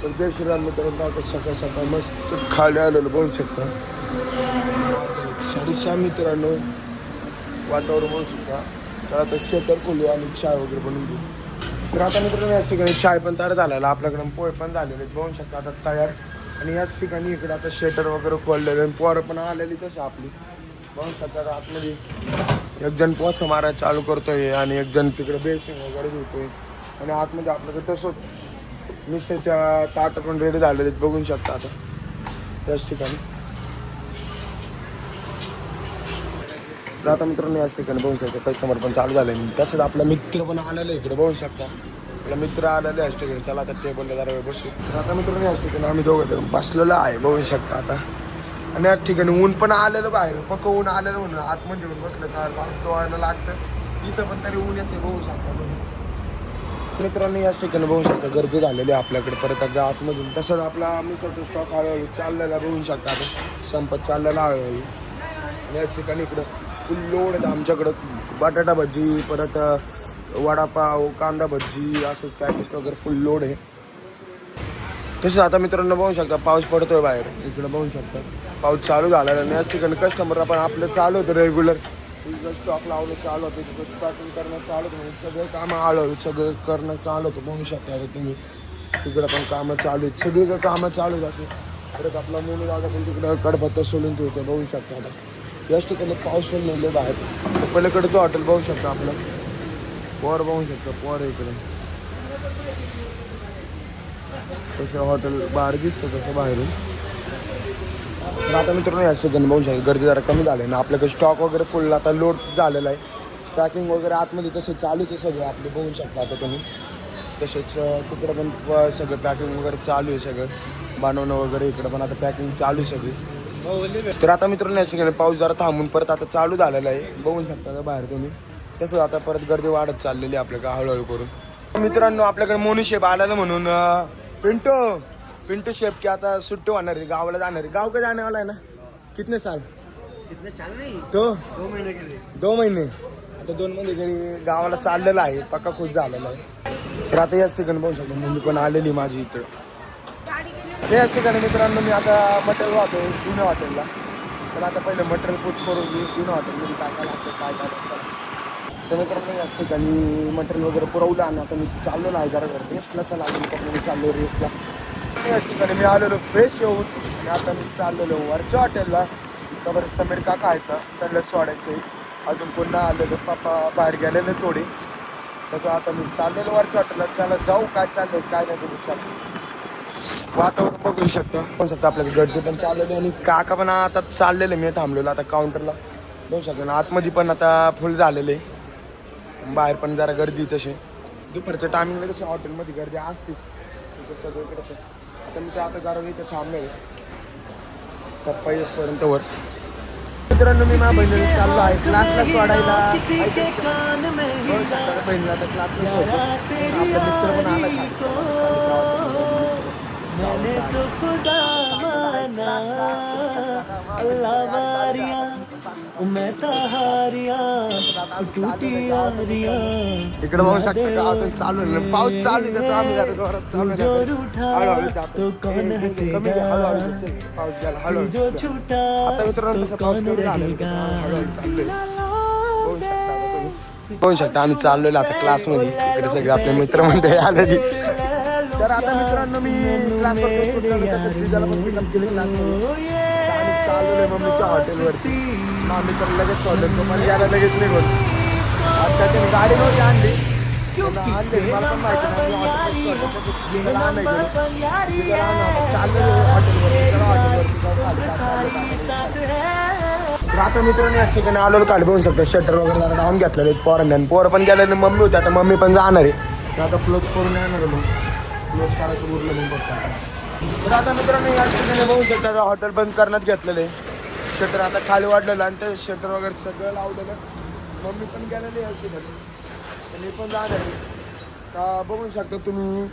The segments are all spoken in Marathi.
तर जय श्रीराम मित्रांनो, आता सकाळ सकाळ मस्त खाली आलेलं बघू शकता. 6:30 मित्रांनो वातावरण बघू शकता. तर आता शेतर खोलू आणि चाय वगैरे बनवून घेऊ. तर आता मित्रांनो याच ठिकाणी चाय पण तयार झालेला, आपल्याकडे पोहे पण झालेले बघू शकता आता तयार. आणि याच ठिकाणी इकडे आता शेटर वगैरे खोललेले आणि पोरं पण आलेली तशी आपली बघू शकता. आतमध्ये एक जण पोछा मारायला चालू करतोय आणि एक जण तिकडे बेसिंग वगैरे धुतोय. आणि आतमध्ये आपल्याकडे तसंच मिसळच्या ताट पण रेडी झालेले बघू शकता आता त्याच ठिकाणी. तर आता मित्रांनो याच ठिकाणी बघू शकता कस्टमर पण चालू झाले. तसंच आपला मित्र पण आलेला इकडे बघू शकता. आपला मित्र आलेला याच ठिकाणी. चला आता टेबलला जरा वेळ बसू. तर आता मित्रांनो याच ठिकाणी आम्ही दोघं जण बसलेलो आहे बघू शकता आता. आणि याच ठिकाणी ऊन पण आलेलं बाहेर, पक्क ऊन आलेलं म्हणून आतमध्ये येऊन बसलं तर डोळ्याला लागतं. इथं पण तरी ऊन येते बघू शकता. मित्रांनो याच ठिकाणी बघू शकता गर्दी झालेली आहे आपल्याकडे परत एकदा आतमधून. तसंच आपला मिसळचा स्टॉक हळूहळू चाललेला बघू शकता. आता संपत चाललेला हळूहळू. आणि याच ठिकाणी इकडं फुल लोड आहे आमच्याकडं. बटाटा भजी, परत वडापाव, कांदा भजी, असं पॅटीस वगैरे फुल लोड आहे. तसंच आता मित्रांनो बघू शकता पाऊस पडतोय बाहेर, इकडे बघू शकता पाऊस चालू झाला. आणि याच ठिकाणी कस्टमर आपण आपलं चालू होतं रेग्युलर स्टॉक लावलं चालू होतं, तिथं पॅकिंग करणं चालू होतं. म्हणजे सगळं कामं हळूहळू सगळं करणं चालू होतं बघू शकता. आता तुम्ही तिकडं पण कामं चालू आहेत, सगळीकडे कामं चालू आहेत असे. परत आपला मोनू दादा पण तिकडं कडपत्ता सोडून ठेवतो बघू शकता. आता याच ठिकाणी पाऊस पण नाही बाहेर. पलीकडचं हॉटेल बघू शकता आपलं, पोर बघू शकता पोर इकडे तसं हॉटेल बाहेर दिसतं तसं बाहेरून. तर आता मित्रांनो याच ठिकाणी बघू शकता गर्दी जरा कमी झाली ना, आपल्याकडे स्टॉक वगैरे फुल आता लोड झालेला आहे. पॅकिंग वगैरे आतमध्ये तसं चालूच आहे सगळं आपले बघू शकता आता तुम्ही. तसेच तिकडं पण सगळं पॅकिंग वगैरे चालू आहे, सगळं बनवणं वगैरे इकडं पण आता पॅकिंग चालू आहे सगळी. तर आता मित्रांनो याच ठिकाणी पाऊस जरा थांबून परत आता चालू झालेला आहे बघू शकता बाहेर तुम्ही. तसं आता परत गर्दी वाढत चाललेली आहे आपल्याकडे हळूहळू करून. मित्रांनो आपल्याकडे मोनू शेफ आला म्हणून पिंटू शेफ की आता सुट्टी होणार आहे, गावाला जाणार आहे. गाव का जाने वाला आहे ना? कितने साल नहीं तो 2 महीने के लिए 2 महिने. आता 2 महिने घरी गावाला चाललेला आहे, पक्का खुश झालेला आहे. तर आता याच ठिकाणी बघू शकतो मम्मी पण आलेली माझी इकडं. तर याच ठिकाणी मित्रांनो मी आता मटेरियल वाहतोय जुन्या हॉटेलला. तर आता पहिले मटेरियल पूछ करून घेऊ जुन्या हॉटेलमध्ये काय काय लागतं काय काय लागतं. तर मित्रांनो याच ठिकाणी मटेरियल वगैरे पुरवलं आणि आता मी चाललेलो आहे जरा रेस्टला. चला मी चाललो रेस्टला. याच ठिकाणी मी आलेलो फ्रेश येऊन आणि आता मी चाललेलो वरच्या हॉटेलला. त्यावर समीर काका आहेत ना त्यांना सोडायचे, अजून पुन्हा आलेलो पप्पा बाहेर गेलेले थोडे. त्याचं आता मी चाललेलो वरच्या हॉटेलला. चला जाऊ काय चाललंय काय नाही तुम्ही चालू वातावरण बघू शकता आपल्याकडे गर्दी पण चाललेली आणि काका पण आता चाललेले. मी थांबलेलो आता काउंटरला बघू शकतो ना. आतमध्ये पण आता फुल झालेले, बाहेर पण जरा गर्दी. तसे दुपारच्या टायमिंगला तसं हॉटेलमध्ये गर्दी असतेच तिथं सगळीकडे. आता मी आता जरा इथं थांबलोय पप्पा येसपर्यंत वर. मित्रांनो मी माझ्या बहिणीला चाललो आहे क्लासला सोडायला. बहिणीला आता क्लासला सोडतो. आपला मित्र पण आला इकडे बघू शकता का अजून चालू आहे पाऊस चालू आहे. त्याचा आम्ही जरा जोरात चालू हळूहळू जातो कमी पाऊस गेला हळूहळू. आता मित्रांनो तसा पाऊस कमी झाला हळूहळू चाललोय बघू शकता. आम्ही चाललेलो आता क्लासमध्ये. इकडे सगळे आपले मित्र मंडळी आलेली. तर आता मित्रांनो मी चाललोय मम्मीच्या हॉटेलवरती. आम्ही तर लगेच हॉटेल पण यायला लगेच निघून आता त्यांनी गाडी नव्हती आणली आणले मला पण माहिती तर आता मित्रांनो या ठिकाणी आलो खाली बघू शकतो. शटर वगैरे जरा डाऊन घेतलेले पोरांनी. पोरं पण गेलेले, मम्मी होती आता मम्मी पण जाणार आहे. तर आता क्लोज करून येणार मग क्लोज करायचं उरलं मग बघता. तर आता मित्रांनो या ठिकाणी बघू शकता हॉटेल बंद करण्यात घेतलेले. शटर आता खाली वाढलेलं आणि ते शटर वगैरे सगळं लावलेलं. मम्मी पण गेलेली या ठिकाणी आणि पण जाणार आहे. का बघू शकता तुम्ही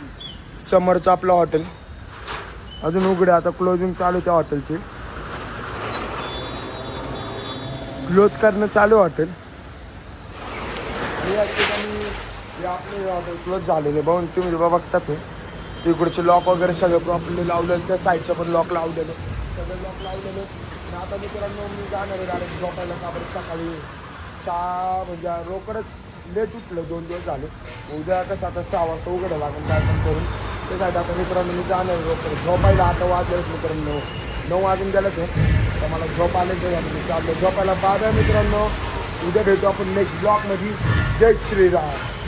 समोरचं आपलं हॉटेल अजून उघडे. आता क्लोजिंग चालू त्या हॉटेलची. क्लोज करणं चालू हॉटेल. या ठिकाणी आपले हॉटेल क्लोज झालेले बघून तुम्ही बघताच आहे. तिकडचे लॉक वगैरे सगळं प्रॉपरली लावलेलं, त्या साईडचं पण लॉक लावलेलं, सगळं लॉक लावलेलं. आणि आता मित्रांनो मी जाणार आहे डायरेक्ट झोपायला. का बरं सकाळी 6 म्हणजे रोकडच लेट उठलं, 2 दिवस झाले. उद्या कसं आता 6 वाजता उघडं लागेल काय पण करून. ते काय आता मित्रांनो मी जाणार आहे रोकड झोपायला. आता वाजले मित्रांनो 9 वाजून गेलं ते, तर मला झोप आले ते मी चाललो झोपायला. बाय मित्रांनो, उद्या भेटू आपण नेक्स्ट ब्लॉगमध्ये. जय श्रीराम.